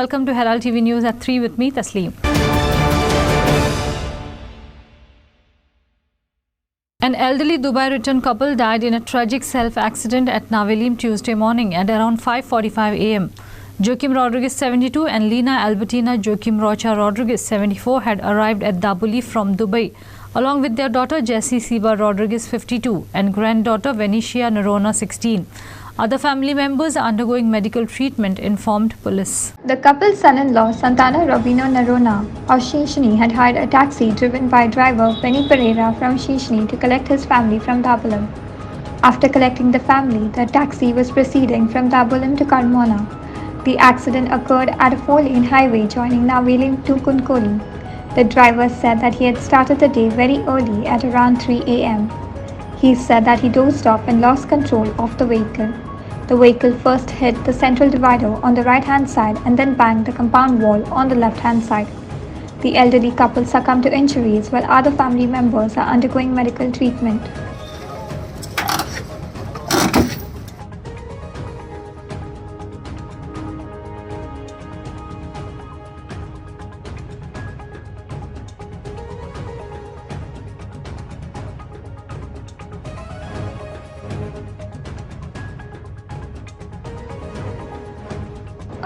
welcome to Herald TV News at 3 with me, Tasleem. An elderly Dubai-returned couple died in a tragic self-accident at Navelim Tuesday morning at around 5:45 a.m. Joaquim Rodriguez, 72, and Lina Albertina Joaquim Rocha Rodriguez, 74, had arrived at Dabuli from Dubai, along with their daughter Jessie Siba Rodriguez, 52, and granddaughter Venetia Nerona, 16. Other family members are undergoing medical treatment, informed police. The couple's son-in-law, Santana Robino Nerona of Shishni, had hired a taxi driven by driver Benny Pereira from Shishni to collect his family from Dabulam. After collecting the family, the taxi was proceeding from Dabulam to Carmona. The accident occurred at a 4-lane highway joining Navelim to Kunkoli. The driver said that he had started the day very early at around 3 a.m. He said that he dozed off and lost control of the vehicle. The vehicle first hit the central divider on the right-hand side and then banged the compound wall on the left-hand side. The elderly couple succumbed to injuries while other family members are undergoing medical treatment.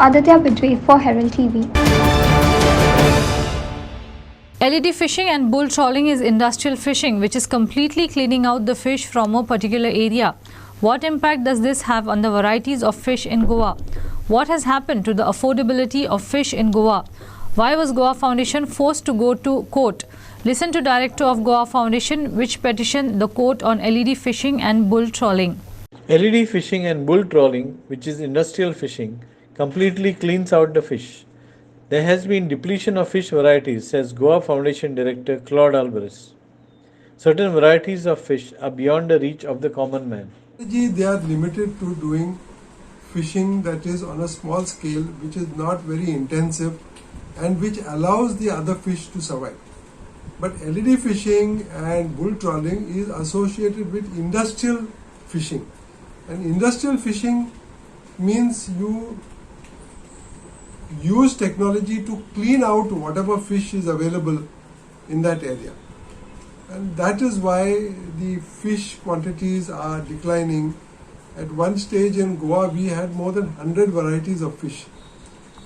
Aditya Bidwe for Herald TV. LED fishing and bull trawling is industrial fishing, which is completely cleaning out the fish from a particular area. What impact does this have on the varieties of fish in Goa? What has happened to the affordability of fish in Goa? Why was Goa Foundation forced to go to court? Listen to Director of Goa Foundation, which petitioned the court on LED fishing and bull trawling. LED fishing and bull trawling, which is industrial fishing, completely cleans out the fish. There has been depletion of fish varieties, says Goa Foundation Director Claude Alvarez. Certain varieties of fish are beyond the reach of the common man. They are limited to doing fishing that is on a small scale, which is not very intensive and which allows the other fish to survive. But LED fishing and bull trawling is associated with industrial fishing. And industrial fishing means you use technology to clean out whatever fish is available in that area. And that is why the fish quantities are declining. At one stage in Goa, we had more than 100 varieties of fish.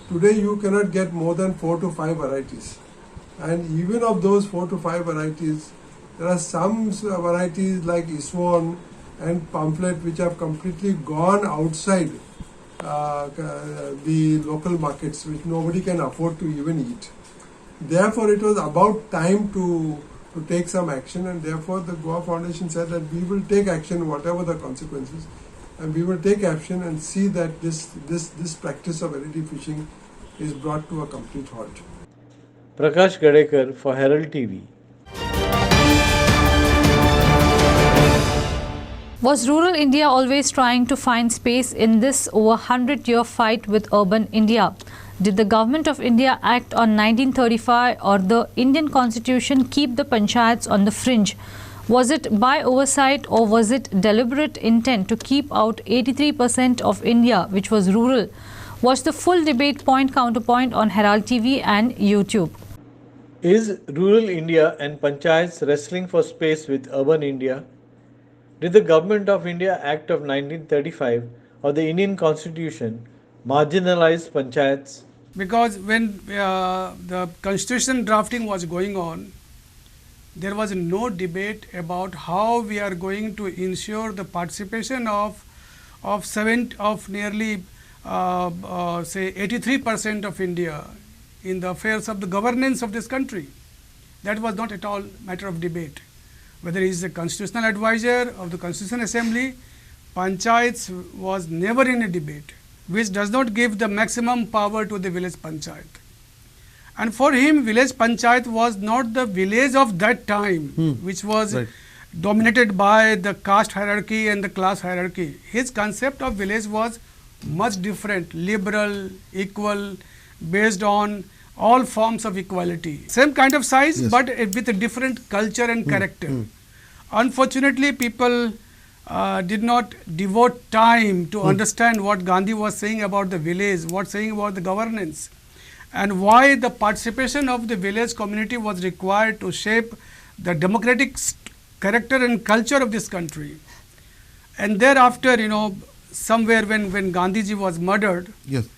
Today, you cannot get more than 4 to 5 varieties. And even of those 4 to 5 varieties, there are some varieties like Iswan and Pamphlet which have completely gone outside the local markets, which nobody can afford to even eat. Therefore, it was about time to take some action, and therefore the Goa Foundation said that we will take action whatever the consequences, and we will take action and see that this practice of LED fishing is brought to a complete halt. Prakash Gadekar for Herald TV. Was rural India always trying to find space in this over 100-year fight with urban India? Did the Government of India Act on 1935 or the Indian Constitution keep the panchayats on the fringe? Was it by oversight or was it deliberate intent to keep out 83% of India, which was rural? Watch the full debate point counterpoint on Herald TV and YouTube. Is rural India and panchayats wrestling for space with urban India? Did the Government of India Act of 1935 or the Indian Constitution marginalize panchayats? Because when the constitution drafting was going on, there was no debate about how we are going to ensure the participation of nearly say 83% of India in the affairs of the governance of this country. That was not at all matter of debate. Whether he is a constitutional advisor of the Constitution Assembly, panchayats was never in a debate, which does not give the maximum power to the village panchayat. And for him, village panchayat was not the village of that time, which was dominated by the caste hierarchy and the class hierarchy. His concept of village was much different, liberal, equal, based on all forms of equality. Same kind of size, yes, but with a different culture and character. Unfortunately, people did not devote time to understand what Gandhi was saying about the village, what saying about the governance. and why the participation of the village community was required to shape the democratic character and culture of this country. And thereafter, somewhere when Gandhiji was murdered, Yes.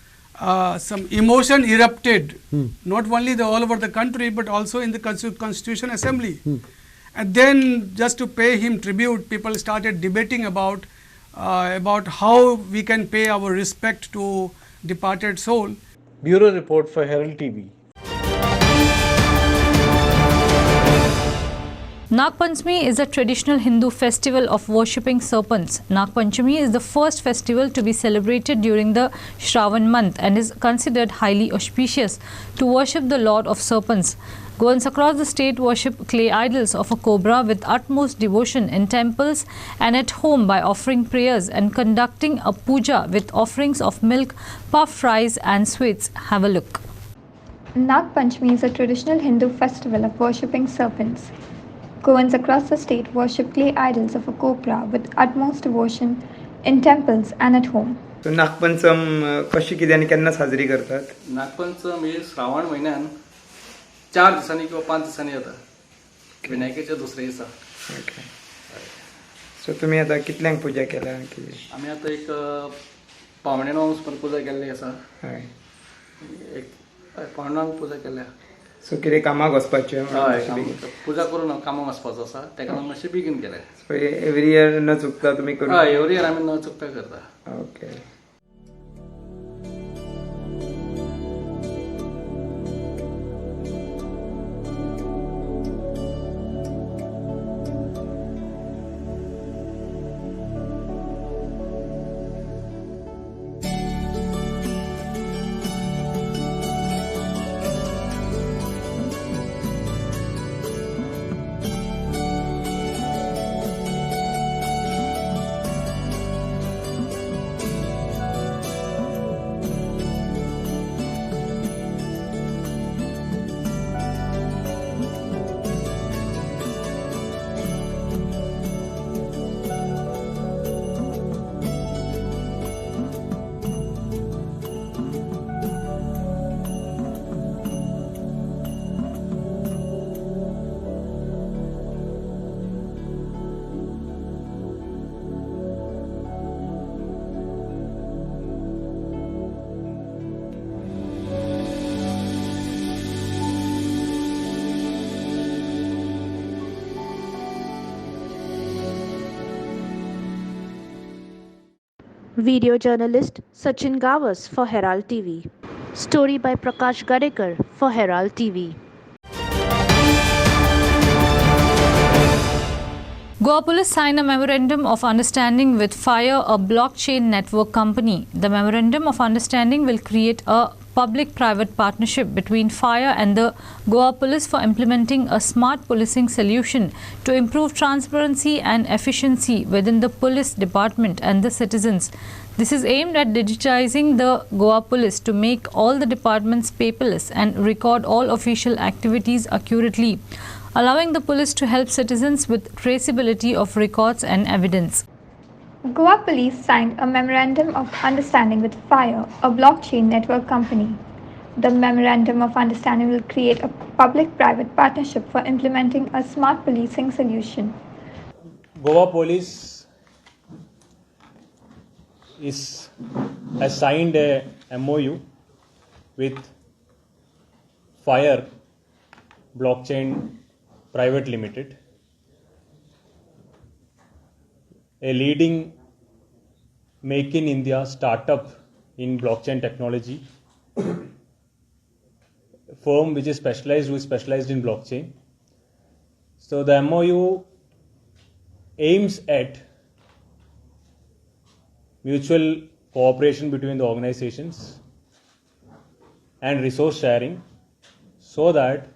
Some emotion erupted, not only all over the country, but also in the Constitution Assembly. And then, just to pay him tribute, people started debating about how we can pay our respect to departed soul. Bureau Report for Herald TV. Nagpanchami is a traditional Hindu festival of worshipping serpents. Nagpanchami is the first festival to be celebrated during the Shravan month and is considered highly auspicious to worship the Lord of Serpents. Goans across the state worship clay idols of a cobra with utmost devotion in temples and at home by offering prayers and conducting a puja with offerings of milk, puffed rice and sweets. Have a look. Nagpanchami is a traditional Hindu festival of worshipping serpents. Goans across the state worship clay idols of a cobra with utmost devotion in temples and at home. So Nagpancham कशी किती आणि केन्ना साजरी करतात? नागपंचम ही श्रावण महिन्यात 4 दिसांनी किंवा 5 दिसांनी येता. विनायकाच्या दुसऱ्या दिसा. ओके. सो तुम्ही आता कितल्यांक पूजा केला की? आम्ही आता एक 9:15 पूजा केल्ली आसा. हय. एक 9:15 पूजा केल्या. सो कितें कामाक वचपाचें? हय. पूजा करून कामाक वचपाचो आसा. तेका लागून मातशें बेगीन केलें. सो एवरी इयर न चुकता तुम्ही करून? हय, एवरी इयर आमी न चुकता करता. Okay. Video journalist Sachin Gawas for Herald TV. Story by Prakash Gadekar for Herald TV. Goa Police signed a memorandum of understanding with FIRE, a blockchain network company. The memorandum of understanding will create a public-private partnership between FIRE and the Goa Police for implementing a smart policing solution to improve transparency and efficiency within the police department and the citizens. This is aimed at digitizing the Goa Police to make all the departments paperless and record all official activities accurately, allowing the police to help citizens with traceability of records and evidence. Goa Police signed a memorandum of understanding with FIRE, a blockchain network company. The memorandum of understanding will create a public-private partnership for implementing a smart policing solution. Goa Police has signed a MOU with FIRE Blockchain Private Limited, a leading Make in India startup in blockchain technology, firm which is specialized in blockchain. So the MOU aims at mutual cooperation between the organizations and resource sharing, so that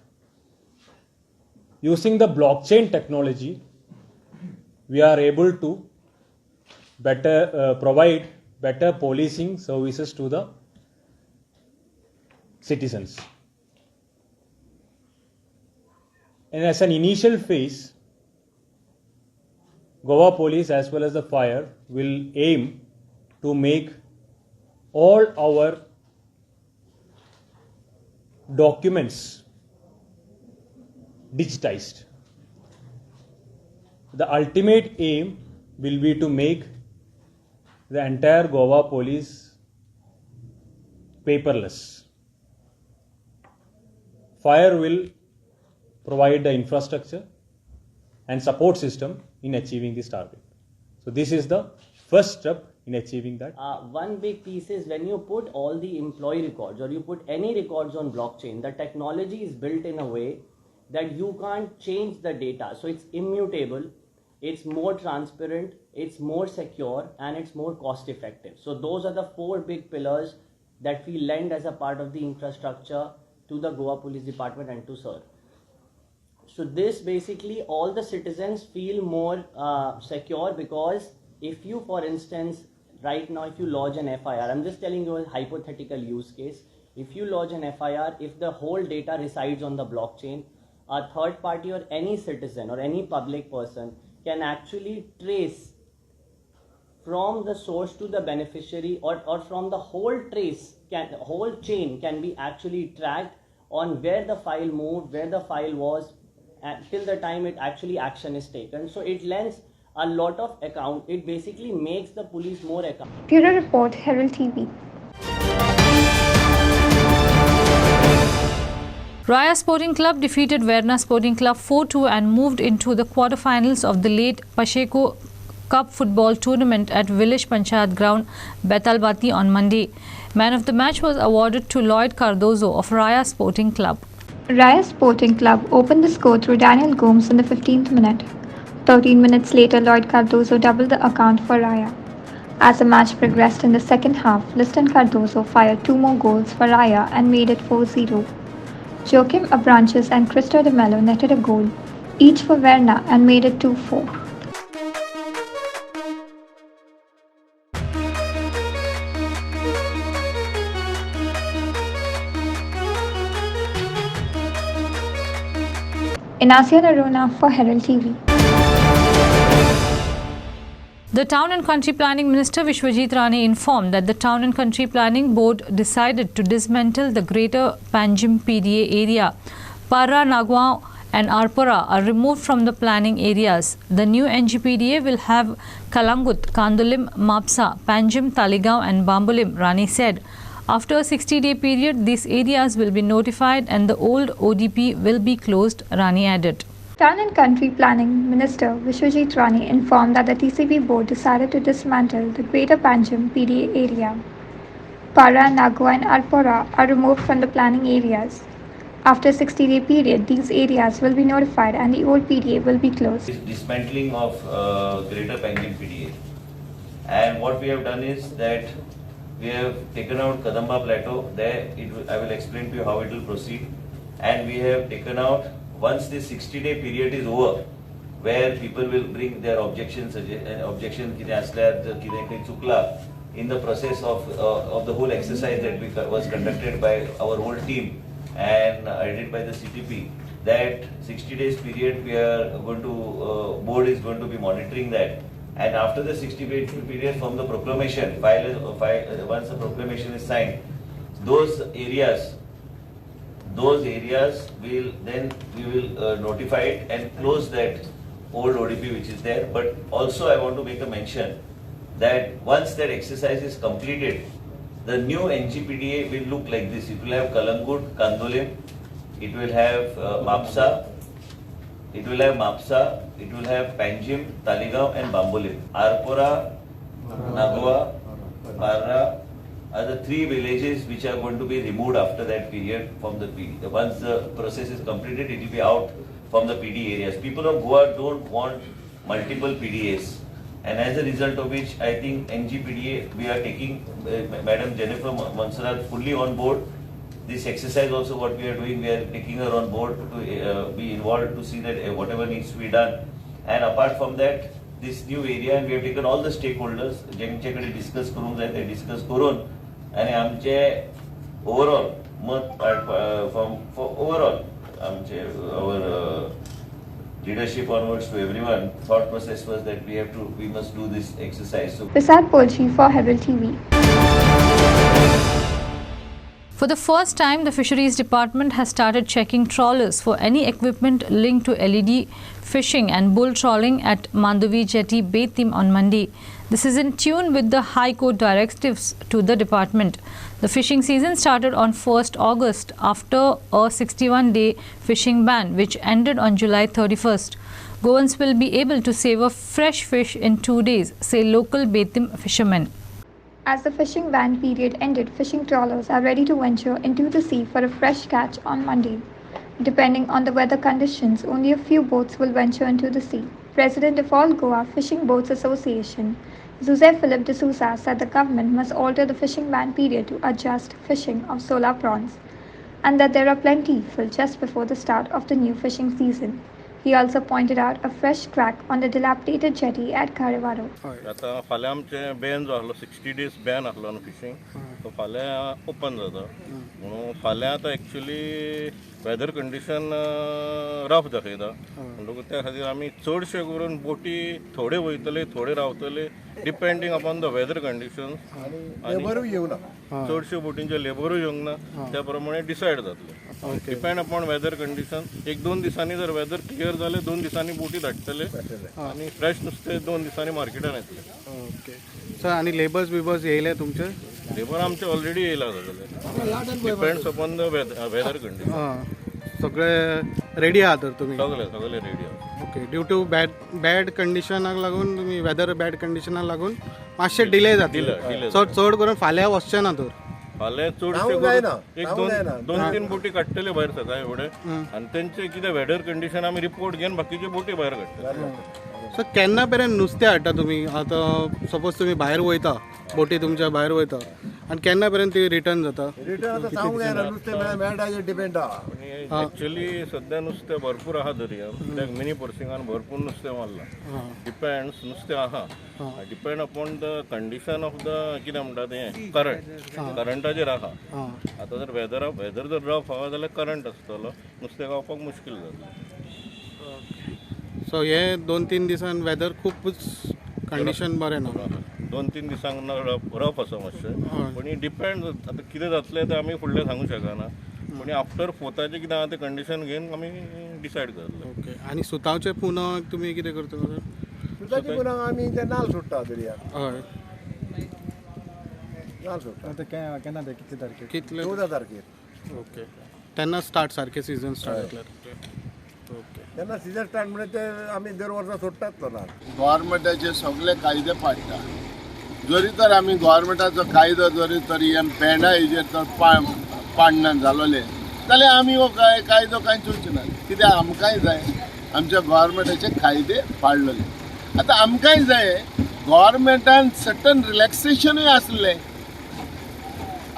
using the blockchain technology we are able to provide better policing services to the citizens. And as an initial phase, Goa Police as well as the FIRE will aim to make all our documents digitized. The ultimate aim will be to make the entire Goa police paperless. Fire will provide the infrastructure and support system in achieving this target. So this is the first step in achieving that. One big piece is when you put all the employee records or you put any records on blockchain, the technology is built in a way that you can't change the data. So it's immutable, it's more transparent, it's more secure, and it's more cost effective. So those are the four big pillars that we lend as a part of the infrastructure to the Goa Police Department and to SIR. So this basically all the citizens feel more secure, because if you, for instance, right now if you lodge an FIR, I'm just telling you a hypothetical use case, if you lodge an FIR, if the whole data resides on the blockchain, a third party or any citizen or any public person can actually trace from the source to the beneficiary, or from the whole whole chain can be actually tracked on where the file moved, where the file was, till the time it actually action is taken. So it lends a lot of account. It basically makes the police more accountable. Bureau Report, Herald TV. Raya Sporting Club defeated Verna Sporting Club 4-2 and moved into the quarterfinals of the late Pacheco Cup football tournament at Village Panchayat ground, Betalbati on Monday. Man of the match was awarded to Lloyd Cardozo of Raya Sporting Club. Raya Sporting Club opened the score through Daniel Gomes in the 15th minute. 13 minutes later, Lloyd Cardozo doubled the account for Raya. As the match progressed in the second half, Liston Cardozo fired two more goals for Raya and made it 4-0. Joachim Abranches and Cristo de Mello netted a goal, each for Verna, and made it 2-4. Inasia Narona for Herald TV. The Town and Country Planning Minister Vishwajit Rani informed that the Town and Country Planning Board decided to dismantle the Greater Panjim PDA area. Parra, Nagwa and Arpora are removed from the planning areas. The new NGPDA will have Kalangut, Kandulim, Mapsa, Panjim, Taligaon and Bambulim, Rani said. After a 60-day period, these areas will be notified and the old ODP will be closed, Rani added. Town and Country Planning Minister Vishwajit Rani informed that the TCP board decided to dismantle the Greater Panjim PDA area. Para, Nagwa and Arpora are removed from the planning areas. After a 60-day period, these areas will be notified and the old PDA will be closed. Dismantling of Greater Panjim PDA. And what we have done is that we have taken out Kadamba Plateau. There, I will explain to you how it will proceed. And we have taken out, once the 60-day period is over, where people will bring their objections in the process of the whole exercise that was conducted by our whole team and headed by the CTP, that 60 days period we are going to, board is going to be monitoring that. And after the 60-day period from the proclamation, once the proclamation is signed, those areas will then we will notify it and close that old ODP which is there. But also I want to make a mention that once that exercise is completed, the new NGPDA will look like this. It will have Kalangut, Kandulim, it will have Mapsa, it will have Panjim, Taligaon and Bambulim. Arpora, Nagwa, Parra are the three villages which are going to be removed after that period from the PD. Once the process is completed, it will be out from the PD areas. People of Goa don't want multiple PDAs. And as a result of which, I think NGPDA, we are taking Madam Jennifer Monserrat fully on board. This exercise also what we are doing, we are taking her on board to be involved to see that whatever needs to be done. And apart from that, this new area, and we have taken all the stakeholders, ज्यांच्याकडे discuss करून जाय ते discuss करून, आणि आमचे overall overall our leadership onwards to everyone, thought process was that we must do this exercise. So Prasad Polchi for Herald TV. For the first time, the Fisheries Department has started checking trawlers for any equipment linked to LED fishing and bull trawling at Mandovi Jetty, Betim on Monday. This is in tune with the High Court directives to the department. The fishing season started on 1st August after a 61-day fishing ban, which ended on July 31st. Goans will be able to savor fresh fish in 2 days, say local Betim fishermen. As the fishing ban period ended, fishing trawlers are ready to venture into the sea for a fresh catch on Monday. Depending on the weather conditions, only a few boats will venture into the sea. President of All Goa Fishing Boats Association, Jose Philip de Sousa, said the government must alter the fishing ban period to adjust fishing of solar prawns, and that there are plenty full just before the start of the new fishing season. He also pointed out a fresh crack on the dilapidated jetty at Karevaro. आता फाल्यां आमचें ban जो आसलो 60 days ban आसलो न्हू fishing तो फाल्यां open जाता म्हणून फाल्यां आतां एक्चुली वेदर कंडिशन रफ दाखयता म्हणटकूच त्या खातीर आमी चडशे करून बोटी थोडे वयतले थोडे रावतले depending upon the weather conditions लेबरूय येवना चडशे बोटींचे लेबरूय येवंक ना त्या प्रमाणे डिसायड जातले डिपेंड अपॉन वेदर कंडिशन 1-2 दिसांनी जर वेदर क्लियर जाले 2 दिसांनी बोटी धाडटले आनी फ्रेश नुस्तें 2 दिसांनी मार्केटान येतले ओके सर आनी लेबर्स बिबर्स येयले तुमचे लेबर आमचे ऑलरेडी येयला सगळे depends upon the weather condition सगळे रेडी आहात तर तुमी सगळे रेडी आहात ओके ड्यू टू बॅड कंडिशनाक लागून तुमी वेदर बॅड कंडिशनाक लागून मातशे डिले जातले चड करून फाल्यां वचचे ना तर फाल्यां चडशे एक दोन तीन बोटी काडटले भायर सकाळी फुडें आनी तेंचे कितें वेदर कंडिशन आमी रिपोर्ट घेवन बाकीचे बोटी भायर काडटले सो केन्ना पर्यंत नुस्तें हाडटा तुमी आतां सपोज तुमी भायर वयता बोटी तुमच्या भायर वयता आनी केन्ना पर्यंत ती रिटर्न जाता एक्चुअली सध्या नुस्तें भरपूर आहा दर्या कित्याक मिनी पर्सिंगान भरपूर नुस्तें मारलां डिपेंड्स नुस्तें आहा depend upon the condition of the कितें म्हणटा तें करंटाचेर आहा आतां जर वेदर जर रफ आहा जाल्यार करंट आसतलो नुस्तें गावपाक मुश्कील जातलें सो हे 2-3 दिसान वेदर खूबच कंडिशन बरें ना 2-3 दिसांक रफ आसा मातशें पूण डिपेंड आतां कितें जातलें तें आमी फुडलें सांगूं शकना पूण आफ्टर 4थाचें कितें आहा तें कंडिशन घेवन आमी डिसायड करतले ओके आनी सुतावचे पुनक तुमी कितें करता सुताचे पुनक आमी ते नाल सोडटा दर्याक हय नाल सोडटा आतां केन्ना ते कितले तारखेर कितले 14 तारखेर ओके तेन्ना स्टार्ट सारकें सीजन स्टार्ट जातलें ओके तेन्ना सिजन स्टार्ट म्हणजे ते आमी दर वर्सा सोडटात तो नाल गव्हर्मेंटाचे सगळे कायदे पाडटा जरी तर आमी गव्हर्मेंटाचो कायदो जरी तरी पेंडा हेजेर तर पाडना जालोले जाल्यार आमी हो कायदो कांय चुलचे ना कित्याक आमकांय जाय आमच्या गव्हर्मेंटाचे कायदे पाडलेले आतां आमकांय जाय गव्हर्मेंटान सर्टन रिलॅक्सेशनूय आसलें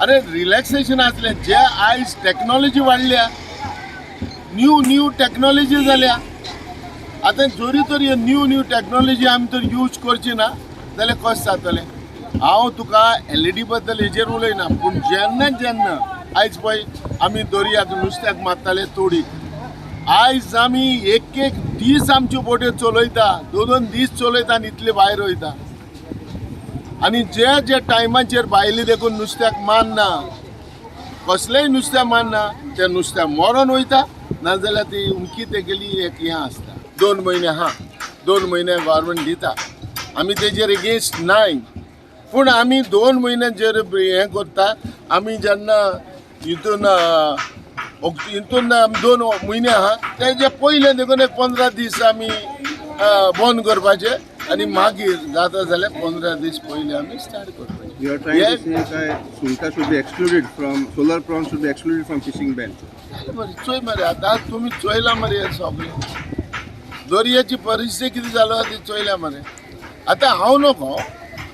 अरे रिलॅक्सेशन आसलें जे आयज टॅक्नॉलॉजी वाडल्या न्यू टॅक्नॉलॉजी जाल्या आतां जरी तर हे न्यू टॅक्नॉलॉजी आमी तर यूज करची ना जाल्यार कशें जातलें हांव तुका LED बद्दल हेजेर उलयना पूण जेन्ना आयज पळय आमी दर्याक नुस्त्याक मारताले तोडीक आयज आमी एक दीस आमच्यो बोट्यो चलयता 2 दीस चलयता आनी इतले भायर वयता आनी जे टायमाचेर भायली देखून नुस्त्याक मारना कसलेंय नुस्तें मारना तें नुस्तें मरोन वयता नाजाल्यार ती उमकी तेगेली एक हें आसता 2 म्हयने गव्हर्मेंट दिता आमी तेजेर एगेन्स्ट नाय पूण आमी 2 म्हयने जर हें करता आमी जेन्ना हितून 2 म्हयने आहा तेजे पयले देखून 15 दीस आमी बंद करपाचे आनी मागीर जाता जाल्यार 15 दीस पयले आमी स्टार्ट करपाचे You are trying to say that sulka should be excluded from solar prawns should be excluded from fishing ban. चोय मरे आतां तुमी चोयला मरे सगळे दर्याची परिस्थिती कितें जालो ती चोयल्या मरे आतां हांव नको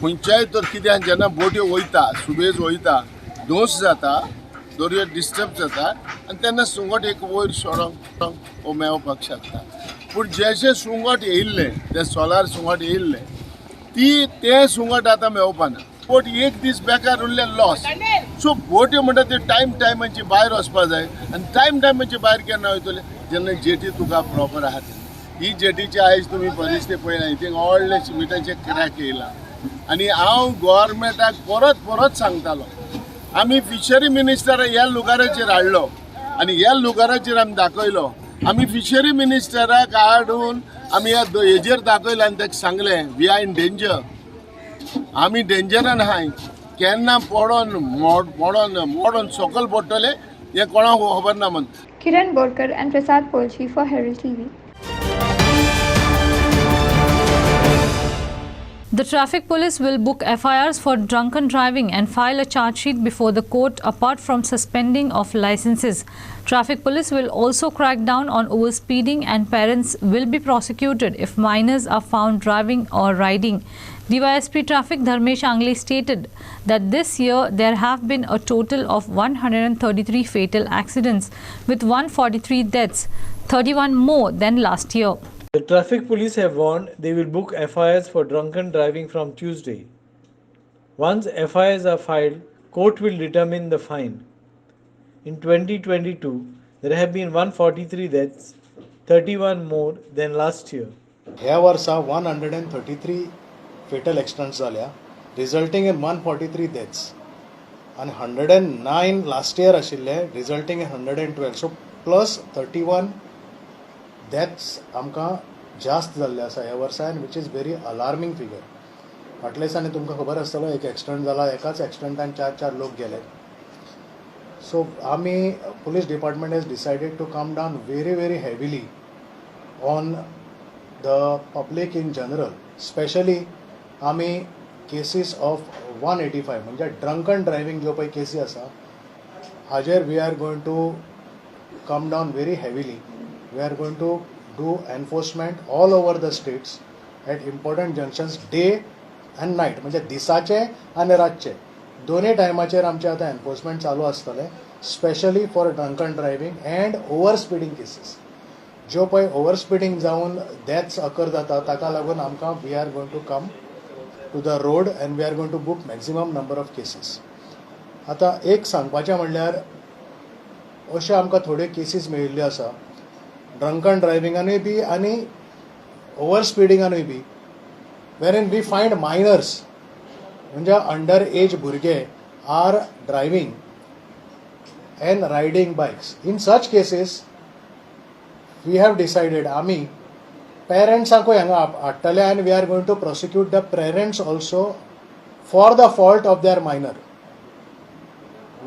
खंयच्याय तर कित्याक जेन्ना बोट्यो वयता सुबेज वयता दोस जाता दर्या डिस्टर्ब जाता आनी तेन्ना सुंगट एक वयर सोडोंक वो मेळपाक शकता पूण जे सुंगट येयल्ले ते सोलार सुंगट येयल्ले ते सुंगट आतां मेळपाना बोट एक दीस बेकार उरले लॉस सो बोट्यो म्हणटा ते टायमाची भायर वचपा जाय आनी टायमाची भायर केन्ना वयतले जेन्ना जेटी तुका प्रॉपर आहा ही जेटीची आयज तुमी परिस्थिती पळयना हितून व्हडले सिमेंटाचे क्रॅक येयला आनी हांव गव्हर्मेंटाक परत सांगतालो आमी फिशरी मिनिस्टर ह्या लुगाराचेर हाडलो आनी ह्या लुगाराचेर आमी दाखयलो. आमी फिशरी मिनिस्टराक हाडून आमी हेजेर दाखयलें आनी ताका सांगलें वी आर इन डेंजर. आमी डेंजरान आहाय. केन्ना मोडोन सकल पडटले हें कोणाक खबर ना म्हणून. Kiran Borkar and Prasad Polchi for Herald TV. The traffic police will book FIRs for drunken driving and file a charge sheet before the court apart from suspending of licenses. Traffic police will also crack down on overspeeding and parents will be prosecuted if minors are found driving or riding. DYSP Traffic Dharmesh Angle stated that this year there have been a total of 133 fatal accidents with 143 deaths, 31 more than last year. The traffic police have warned they will book FIRs for drunken driving from Tuesday. Once FIRs are filed, court will determine the fine. In 2022, there have been 143 deaths, 31 more than last year. ह्या वर्सा 133 fatal accidents जाल्या, resulting in 143 deaths. And 109 last year आशिल्ले, resulting in 112. So plus 31 deaths आमकां जास्त जाल्ले आसा ह्या वर्सान, which is very alarming figure. फाटल्या दिसांनी तुमकां खबर आसतलो एक एक्सिडेंट जाला, एकाच एक्सिडेंटान 4 लोक गेले. So आमी police department has decided to come down very heavily on the public in general. Especially आमी cases of 185 म्हणजे drunken driving जो पळय केसी आसा हाजेर we are going to come down very heavily. We are going to do enforcement all over the states at important junctions day and night. म्हणजे दिसाचे आनी रातचे दोनूय टायमाचेर आमचे आतां एनफोर्समेंट चालू आसतले, specially for drunken driving and over speeding cases. ज्यो पळय ओवर स्पिडींग जावन डेथ्स अकर जाता ताका लागून आमकां we are going to come to the road and we are going to book maximum number of cases. आतां एक सांगपाचें म्हणल्यार अशे आमकां थोड्यो केसीस मेळिल्ल्यो आसा ड्रंकन ड्रायव्हिंगानूय बी आनी ओवर स्पिडींगानूय बी, वेर वी फायंड मायनर्स म्हणजे अंडर एज भुरगे are driving and riding bikes. In such cases we have decided आमी पेरंट्सांकूय हांगा हाडटले आनी we are going to prosecute the parents also for the fault of their minor.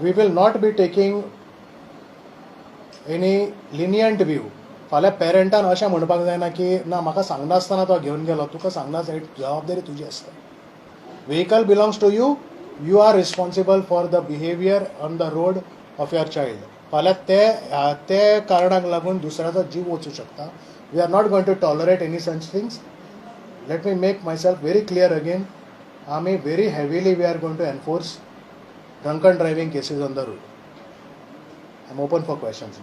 We will not be taking any lenient view. फाल्यां पेरंटान अशें म्हणपाक जायना की ना म्हाका सांगनासतना तो घेवन गेलो, तुका सांगना जबाबदारी तुजी आसता. Vehicle belongs to you, you are responsible for the behaviour on the road of your child. फाल्यां ते कारणाक लागून दुसऱ्याचो जीव वचूं शकता. We are not going to tolerate any such things. Let me make myself very clear again. आमी very heavily we are going to enforce drunken driving cases on the road. I am open for questions.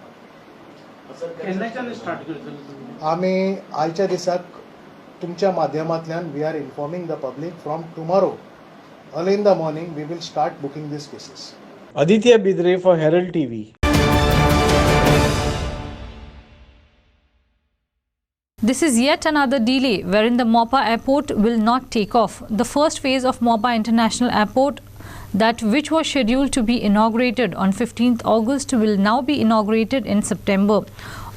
आमी आयच्या दिसाक तुमच्या माध्यमांतल्यान we are informing the public from tomorrow early in the morning we will start booking these cases. Aditya Bidre for Herald TV. This is yet another delay wherein the Mopa airport will not take off. The first phase of Mopa International Airport, that which was scheduled to be inaugurated on 15th August, will now be inaugurated in September.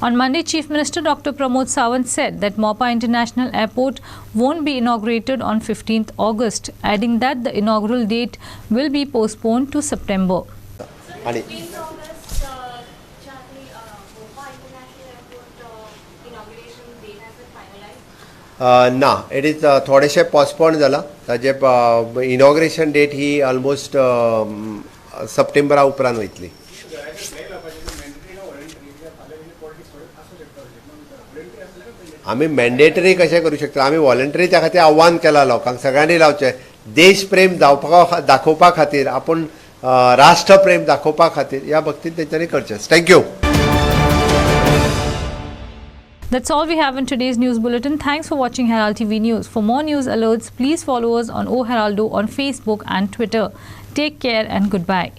On Monday, Chief Minister Dr. Pramod Sawant said that Mopa International Airport won't be inaugurated on 15th August, adding that the inaugural date will be postponed to September. ना, it is थोडेशें postpone जाला. ताजे inauguration date ही almost सप्टेंबरा उपरांत वयतली. आमी mandatory कशें करूं शकता, आमी वॉलंटरी त्या खातीर आव्हान केलां लोकांक, सगळ्यांनी लावचें. देश प्रेम दाखोवपा खातीर, आपूण राष्ट्र प्रेम दाखोवपा खातीर ह्या भक्तीन तेंच्यांनी करचें. Thank you. That's all we have in today's news bulletin. Thanks for watching Herald TV News. For more news alerts, please follow us on O Heraldo on Facebook and Twitter. Take care and goodbye.